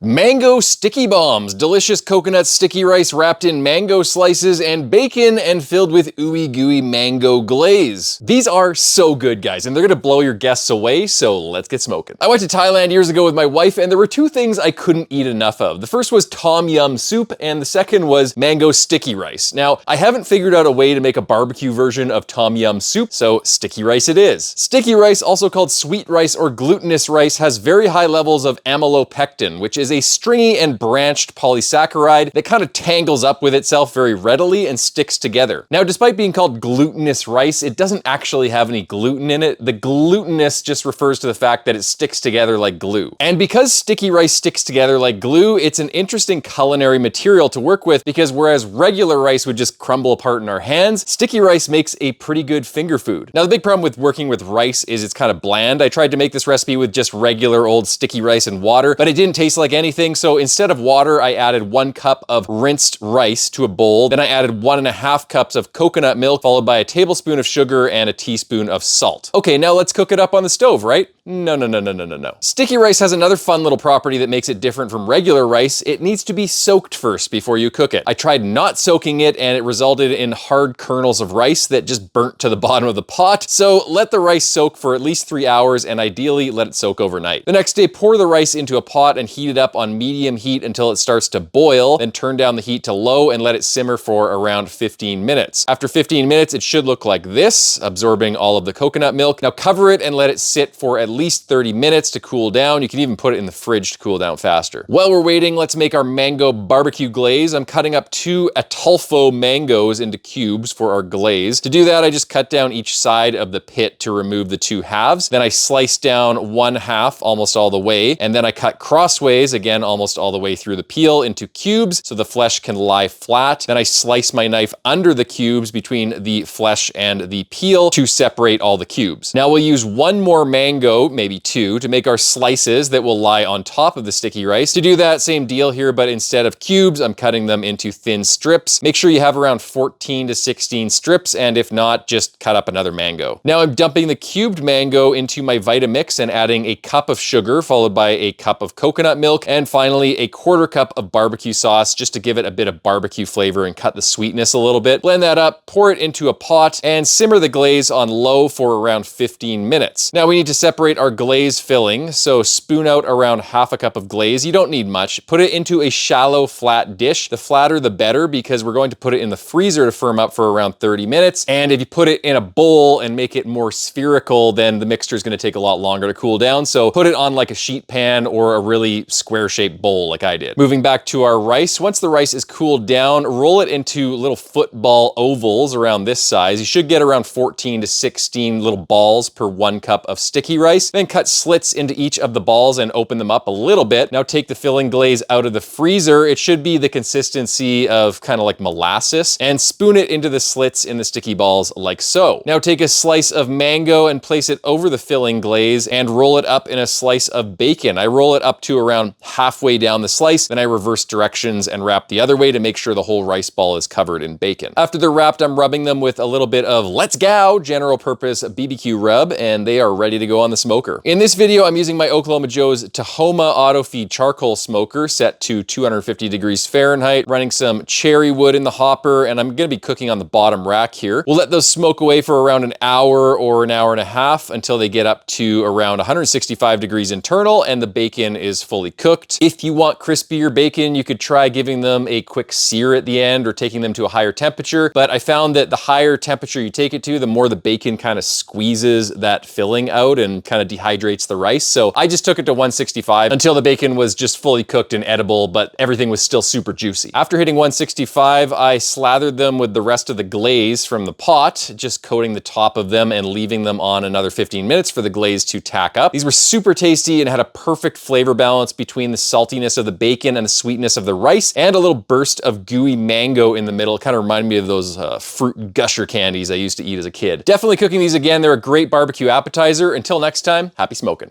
Mango sticky bombs, delicious coconut sticky rice wrapped in mango slices and bacon and filled with ooey gooey mango glaze. These are so good, guys, and they're gonna blow your guests away, so let's get smoking. I went to Thailand years ago with my wife, and there were two things I couldn't eat enough of. The first was tom yum soup, and the second was mango sticky rice. Now, I haven't figured out a way to make a barbecue version of tom yum soup, so sticky rice it is. Sticky rice, also called sweet rice or glutinous rice, has very high levels of amylopectin, which is a stringy and branched polysaccharide that kind of tangles up with itself very readily and sticks together. Now, despite being called glutinous rice, it doesn't actually have any gluten in it. The glutinous just refers to the fact that it sticks together like glue. And because sticky rice sticks together like glue, it's an interesting culinary material to work with, because whereas regular rice would just crumble apart in our hands, sticky rice makes a pretty good finger food. Now, the big problem with working with rice is it's kind of bland. I tried to make this recipe with just regular old sticky rice and water, but it didn't taste like anything. So instead of water, I added 1 cup of rinsed rice to a bowl. Then I added 1.5 cups of coconut milk, followed by a tablespoon of sugar and a teaspoon of salt. Okay, now let's cook it up on the stove, right? No. Sticky rice has another fun little property that makes it different from regular rice. It needs to be soaked first before you cook it. I tried not soaking it, and it resulted in hard kernels of rice that just burnt to the bottom of the pot. So let the rice soak for at least 3 hours, and ideally let it soak overnight. The next day, pour the rice into a pot and heat it up on medium heat until it starts to boil. Then turn down the heat to low and let it simmer for around 15 minutes. After 15 minutes, it should look like this, absorbing all of the coconut milk. Now cover it and let it sit for at least 30 minutes to cool down. You can even put it in the fridge to cool down faster. While we're waiting, let's make our mango barbecue glaze. I'm cutting up 2 atualfo mangoes into cubes for our glaze. To do that, I just cut down each side of the pit to remove the 2 halves. Then I slice down 1 half almost all the way, and then I cut crossways, again almost all the way through the peel, into cubes so the flesh can lie flat. Then I slice my knife under the cubes between the flesh and the peel to separate all the cubes. Now we'll use 1 more mango, maybe 2, to make our slices that will lie on top of the sticky rice. To do that, same deal here, but instead of cubes, I'm cutting them into thin strips. Make sure you have around 14 to 16 strips, and if not, just cut up another mango. Now I'm dumping the cubed mango into my Vitamix and adding a cup of sugar, followed by a cup of coconut milk, and finally a 1/4 cup of barbecue sauce, just to give it a bit of barbecue flavor and cut the sweetness a little bit. Blend that up, pour it into a pot, and simmer the glaze on low for around 15 minutes. Now we need to separate our glaze filling, so spoon out around 1/2 cup of glaze. You don't need much. Put it into a shallow, flat dish. The flatter, the better, because we're going to put it in the freezer to firm up for around 30 minutes. And if you put it in a bowl and make it more spherical, then the mixture is going to take a lot longer to cool down. So put it on like a sheet pan or a really square-shaped bowl like I did. Moving back to our rice, once the rice is cooled down, roll it into little football ovals around this size. You should get around 14 to 16 little balls per 1 cup of sticky rice. Then cut slits into each of the balls and open them up a little bit. Now take the filling glaze out of the freezer. It should be the consistency of kind of like molasses, and spoon it into the slits in the sticky balls like so. Now take a slice of mango and place it over the filling glaze and roll it up in a slice of bacon. I roll it up to around halfway down the slice, then I reverse directions and wrap the other way to make sure the whole rice ball is covered in bacon. After they're wrapped, I'm rubbing them with a little bit of Let's Go general purpose BBQ rub, and they are ready to go on the smoker. In this video, I'm using my Oklahoma Joe's Tahoma auto feed charcoal smoker set to 250 degrees Fahrenheit, running some cherry wood in the hopper, and I'm gonna be cooking on the bottom rack here. We'll let those smoke away for around an hour or an hour and a half until they get up to around 165 degrees internal and the bacon is fully cooked. If you want crispier bacon, you could try giving them a quick sear at the end or taking them to a higher temperature, but I found that the higher temperature you take it to, the more the bacon kind of squeezes that filling out and kind of dehydrates the rice. So I just took it to 165 until the bacon was just fully cooked and edible, but everything was still super juicy. After hitting 165, I slathered them with the rest of the glaze from the pot, just coating the top of them and leaving them on another 15 minutes for the glaze to tack up. These were super tasty and had a perfect flavor balance between the saltiness of the bacon and the sweetness of the rice, and a little burst of gooey mango in the middle. It kind of reminded me of those fruit gusher candies I used to eat as a kid. Definitely cooking these again. They're a great barbecue appetizer. Until next time, happy smoking.